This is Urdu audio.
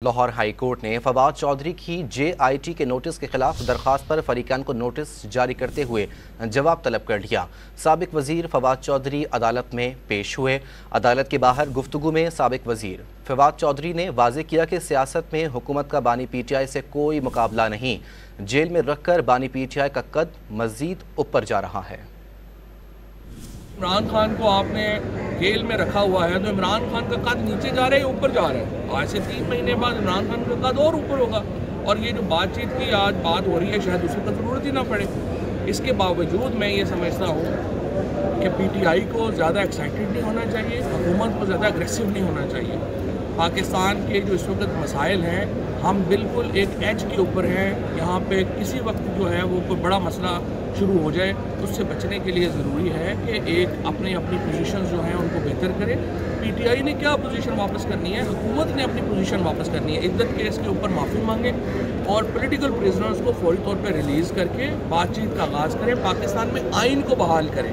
لاہور ہائی کورٹ نے فواد چودھری کی JIT کے نوٹس کے خلاف درخواست پر فریقین کو نوٹس جاری کرتے ہوئے جواب طلب کر لیا۔ سابق وزیر فواد چودھری عدالت میں پیش ہوئے۔ عدالت کے باہر گفتگو میں سابق وزیر فواد چودھری نے واضح کیا کہ سیاست میں حکومت کا بانی PTI سے کوئی مقابلہ نہیں۔ جیل میں رکھ کر بانی PTI کا قد مزید اوپر جا رہا ہے۔ عمران خان کو آپ نے جیل میں رکھا ہوا ہے تو عمران خان کا قد نیچے جا رہا ہے اوپر جا رہا ہے۔ آج سے 3 مہینے بعد عمران خان کا قد اور اوپر ہوگا، اور یہ جو بات چیت کی آج بات ہو رہی ہے شاید اسے تو ضرورت ہی نہ پڑے۔ اس کے باوجود میں یہ سمجھتا ہوں کہ PTI کو زیادہ ایکسائٹڈ نہیں ہونا چاہیے، حکومت کو زیادہ اگریسو نہیں ہونا چاہیے۔ پاکستان کے جو اس وقت مسائل ہیں، ہم بالکل ایک ایج کے اوپر ہیں۔ یہاں پہ کسی وقت جو ہے وہ کوئی بڑا مسئلہ شروع ہو جائے، اس سے بچنے کے لیے ضروری ہے کہ ایک اپنی پوزیشنز جو ہیں ان کو بہتر کرے۔ PTI نے کیا پوزیشن واپس کرنی ہے؟ حکومت نے اپنی پوزیشن واپس کرنی ہے۔ عدت کیس کے اوپر معافی مانگے اور پولیٹیکل پریزنرز کو فوری طور پہ ریلیز کر کے بات چیت کا آغاز کریں، پاکستان میں آئین کو بحال کریں۔